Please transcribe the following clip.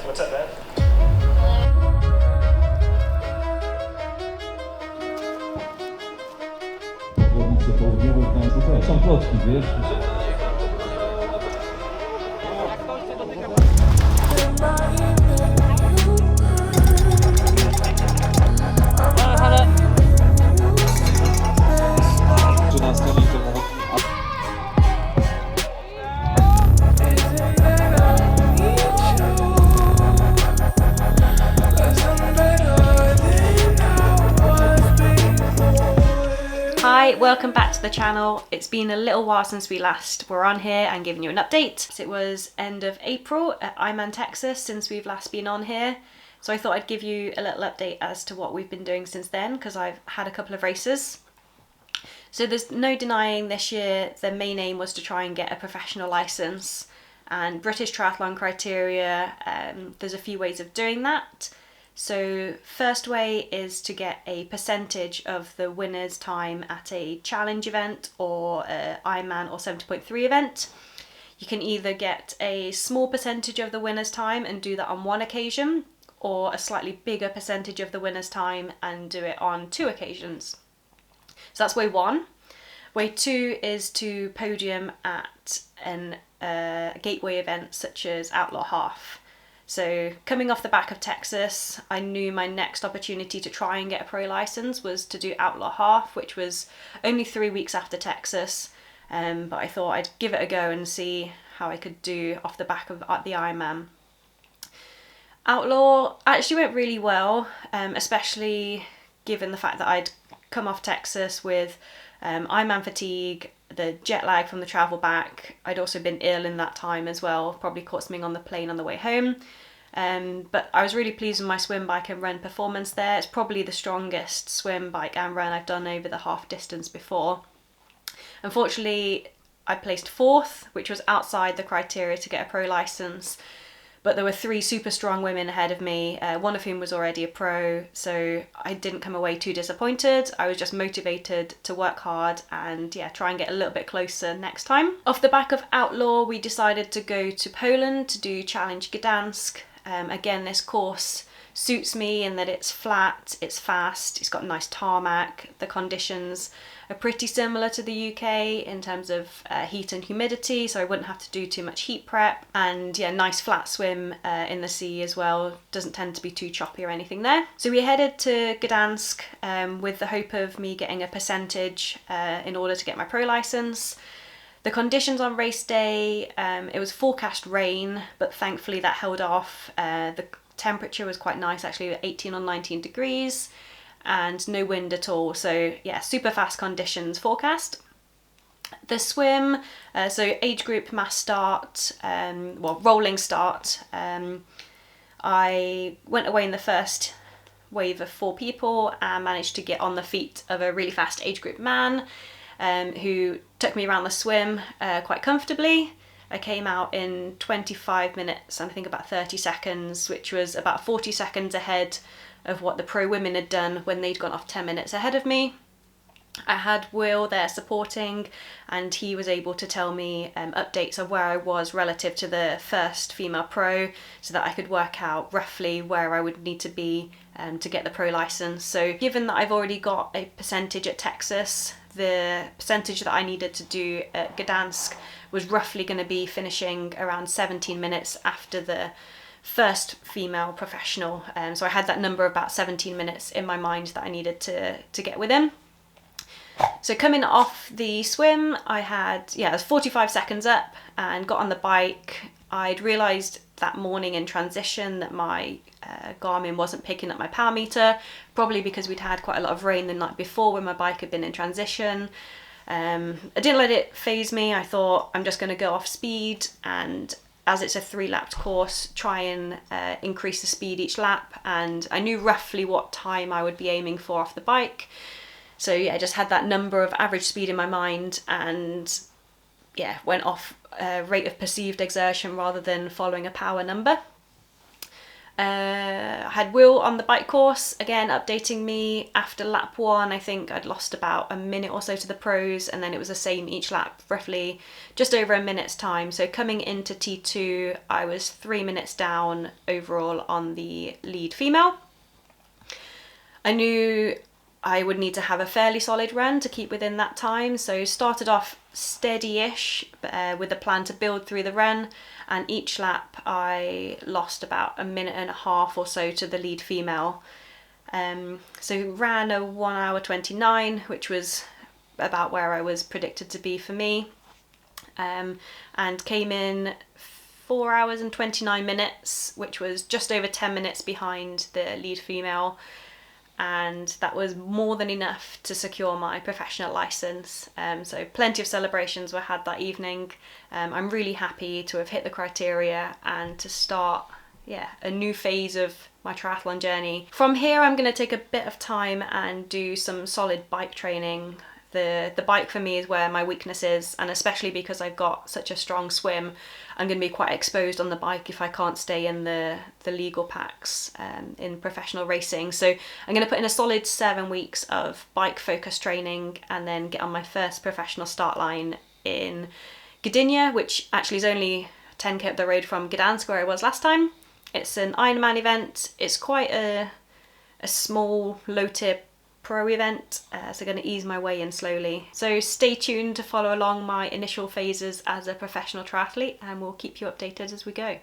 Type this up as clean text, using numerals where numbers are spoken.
What's up, man? Zawodnicy południowej Gdańsku też. Są plotki, wiesz? Czy na scenie Hi, welcome back to the channel. It's been a little while since we last were on here and giving you an update. It was end of April at Iman, Texas since we've last been on here. So I thought I'd give you a little update as to what we've been doing since then because I've had a couple of races. So there's no denying this year the main aim was to try and get a professional licence, and British triathlon criteria, there's a few ways of doing that. So first way is to get a percentage of the winner's time at a challenge event or a Ironman or 70.3 event. You can either get a small percentage of the winner's time and do that on one occasion, or a slightly bigger percentage of the winner's time and do it on 2 occasions. So that's way one. Way two is to podium at a gateway event such as Outlaw Half. So coming off the back of Texas, I knew my next opportunity to try and get a pro license was to do Outlaw Half, which was only 3 weeks after Texas. But I thought I'd give it a go and see how I could do off the back of the Ironman. Outlaw actually went really well, especially given the fact that I'd come off Texas with Ironman fatigue, the jet lag from the travel back. I'd also been ill in that time as well, probably caught something on the plane on the way home. But I was really pleased with my swim, bike and run performance there. It's probably the strongest swim, bike and run I've done over the half distance before. Unfortunately, I placed 4th, which was outside the criteria to get a pro licence. But there were 3 super strong women ahead of me, one of whom was already a pro, so I didn't come away too disappointed. I was just motivated to work hard and try and get a little bit closer next time. Off the back of Outlaw, we decided to go to Poland to do Challenge Gdansk. Again, this course suits me in that it's flat, it's fast, it's got nice tarmac, the conditions are pretty similar to the UK in terms of heat and humidity, so I wouldn't have to do too much heat prep, and nice flat swim in the sea as well, doesn't tend to be too choppy or anything there. So we headed to Gdansk with the hope of me getting a percentage in order to get my pro licence. The conditions on race day, it was forecast rain, but thankfully that held off. The temperature was quite nice, actually 18 or 19 degrees and no wind at all, so super fast conditions forecast. The swim, so age group mass start, rolling start. I went away in the first wave of 4 people and managed to get on the feet of a really fast age group man who took me around the swim quite comfortably. I came out in 25 minutes and I think about 30 seconds, which was about 40 seconds ahead of what the pro women had done when they'd gone off 10 minutes ahead of me. I had Will there supporting, and he was able to tell me updates of where I was relative to the first female pro, so that I could work out roughly where I would need to be to get the pro license. So given that I've already got a percentage at Texas, the percentage that I needed to do at Gdansk was roughly going to be finishing around 17 minutes after the first female professional. So I had that number of about 17 minutes in my mind that I needed to get within. So coming off the swim, I was 45 seconds up and got on the bike. I'd realised that morning in transition that my Garmin wasn't picking up my power meter, probably because we'd had quite a lot of rain the night before when my bike had been in transition. I didn't let it faze me. I thought I'm just going to go off speed, and as it's a 3-lapped course, try and increase the speed each lap, and I knew roughly what time I would be aiming for off the bike. So I just had that number of average speed in my mind and went off rate of perceived exertion rather than following a power number. I had Will on the bike course, again updating me. After lap 1, I think I'd lost about a minute or so to the pros, and then it was the same each lap, roughly just over a minute's time. So coming into T2, I was 3 minutes down overall on the lead female. I knew I would need to have a fairly solid run to keep within that time, so started off steady-ish with a plan to build through the run, and each lap I lost about a minute and a half or so to the lead female. So ran a 1 hour 29, which was about where I was predicted to be for me, and came in 4 hours and 29 minutes, which was just over 10 minutes behind the lead female. And that was more than enough to secure my professional license. So plenty of celebrations were had that evening. I'm really happy to have hit the criteria and to start a new phase of my triathlon journey. From here, I'm going to take a bit of time and do some solid bike training. The bike for me is where my weakness is, and especially because I've got such a strong swim, I'm going to be quite exposed on the bike if I can't stay in the legal packs in professional racing. So I'm going to put in a solid 7 weeks of bike focus training and then get on my first professional start line in Gdynia, which actually is only 10k up the road from Gdansk, where I was last time. It's an Ironman event. It's quite a small, low-tip pro event, so going to ease my way in slowly. So stay tuned to follow along my initial phases as a professional triathlete, and we'll keep you updated as we go.